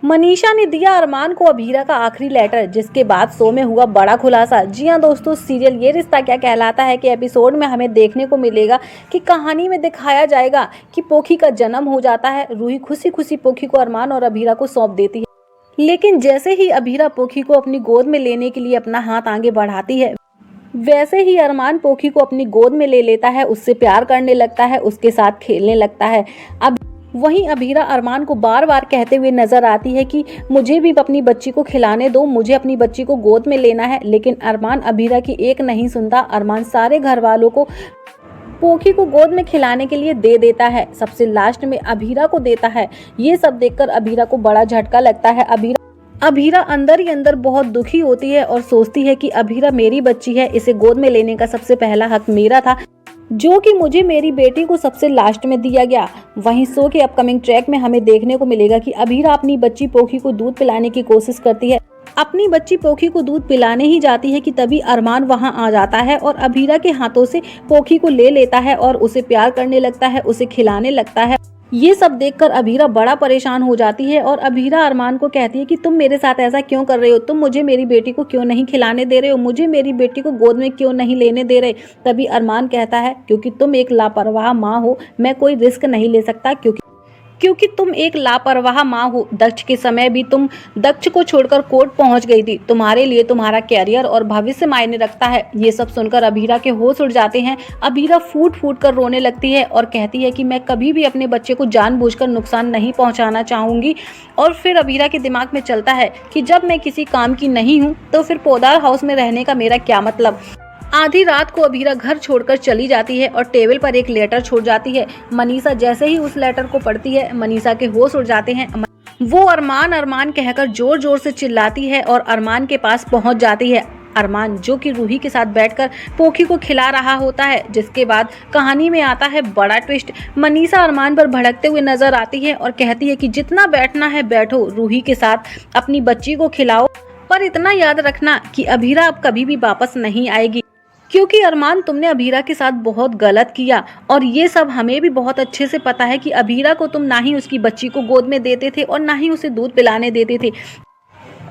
मनीषा ने दिया अरमान को अभीरा का आखिरी लेटर, जिसके बाद शो में हुआ बड़ा खुलासा। जी हां दोस्तों, सीरियल ये रिश्ता क्या कहलाता है कि एपिसोड में हमें देखने को मिलेगा कि कहानी में दिखाया जाएगा कि पोखी का जन्म हो जाता है। रूही खुशी खुशी पोखी को अरमान और अभीरा को सौंप देती है, लेकिन जैसे ही अभीरा पोखी को अपनी गोद में लेने के लिए अपना हाथ आगे बढ़ाती है, वैसे ही अरमान पोखी को अपनी गोद में ले लेता है, उससे प्यार करने लगता है, उसके साथ खेलने लगता है। अब वहीं अभीरा अरमान को बार बार कहते हुए नजर आती है कि मुझे भी अपनी बच्ची को खिलाने दो, मुझे अपनी बच्ची को गोद में लेना है। लेकिन अरमान अभीरा की एक नहीं सुनता। अरमान सारे घर वालों को पोखी को गोद में खिलाने के लिए दे देता है, सबसे लास्ट में अभीरा को देता है। ये सब देखकर अभीरा को बड़ा झटका लगता है। अभीरा अंदर ही अंदर बहुत दुखी होती है और सोचती है कि अभीरा मेरी बच्ची है, इसे गोद में लेने का सबसे पहला हक मेरा था, जो कि मुझे मेरी बेटी को सबसे लास्ट में दिया गया। वहीं शो के अपकमिंग ट्रैक में हमें देखने को मिलेगा कि अभीरा अपनी बच्ची पोखी को दूध पिलाने की कोशिश करती है। अपनी बच्ची पोखी को दूध पिलाने ही जाती है कि तभी अरमान वहां आ जाता है और अभीरा के हाथों से पोखी को ले लेता है और उसे प्यार करने लगता है, उसे खिलाने लगता है। ये सब देखकर अभीरा बड़ा परेशान हो जाती है और अभीरा अरमान को कहती है कि तुम मेरे साथ ऐसा क्यों कर रहे हो, तुम मुझे मेरी बेटी को क्यों नहीं खिलाने दे रहे हो, मुझे मेरी बेटी को गोद में क्यों नहीं लेने दे रहे। तभी अरमान कहता है, क्योंकि तुम एक लापरवाह माँ हो, मैं कोई रिस्क नहीं ले सकता, क्योंकि तुम एक लापरवाह माँ हो। दक्ष के समय भी तुम दक्ष को छोड़कर कोर्ट पहुंच गई थी, तुम्हारे लिए तुम्हारा कैरियर और भविष्य मायने रखता है। ये सब सुनकर अभीरा के होश उड़ जाते हैं। अभीरा फूट फूट कर रोने लगती है और कहती है कि मैं कभी भी अपने बच्चे को जानबूझकर नुकसान नहीं पहुंचाना चाहूंगी। और फिर अभीरा के दिमाग में चलता है कि जब मैं किसी काम की नहीं हूँ तो फिर पोदार हाउस में रहने का मेरा क्या मतलब। आधी रात को अभीरा घर छोड़कर चली जाती है और टेबल पर एक लेटर छोड़ जाती है। मनीषा जैसे ही उस लेटर को पढ़ती है, मनीषा के होश उड़ जाते हैं। वो अरमान अरमान कहकर जोर जोर से चिल्लाती है और अरमान के पास पहुंच जाती है। अरमान जो कि रूही के साथ बैठकर पोखी को खिला रहा होता है। जिसके बाद कहानी में आता है बड़ा ट्विस्ट। मनीषा अरमान पर भड़कते हुए नजर आती है और कहती है कि जितना बैठना है बैठो, रूही के साथ अपनी बच्ची को खिलाओ, पर इतना याद रखना कि अभीरा अब कभी भी वापस नहीं आएगी, क्योंकि अरमान तुमने अभीरा के साथ बहुत गलत किया। और ये सब हमें भी बहुत अच्छे से पता है कि अभीरा को तुम ना ही उसकी बच्ची को गोद में देते थे और ना ही उसे दूध पिलाने देते थे।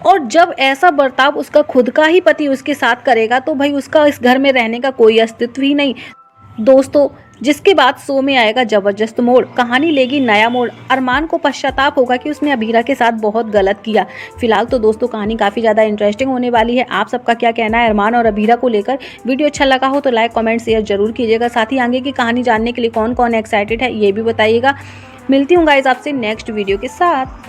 और जब ऐसा बर्ताव उसका खुद का ही पति उसके साथ करेगा तो भाई उसका इस घर में रहने का कोई अस्तित्व ही नहीं। दोस्तों, जिसके बाद शो में आएगा जबरदस्त मोड़, कहानी लेगी नया मोड़। अरमान को पश्चाताप होगा कि उसने अभीरा के साथ बहुत गलत किया। फिलहाल तो दोस्तों कहानी काफ़ी ज़्यादा इंटरेस्टिंग होने वाली है। आप सबका क्या कहना है अरमान और अभीरा को लेकर? वीडियो अच्छा लगा हो तो लाइक कमेंट शेयर जरूर कीजिएगा। साथ ही आगे की कहानी जानने के लिए कौन कौन एक्साइटेड है ये भी बताइएगा। मिलती हूँ गाइस आपसे नेक्स्ट वीडियो के साथ।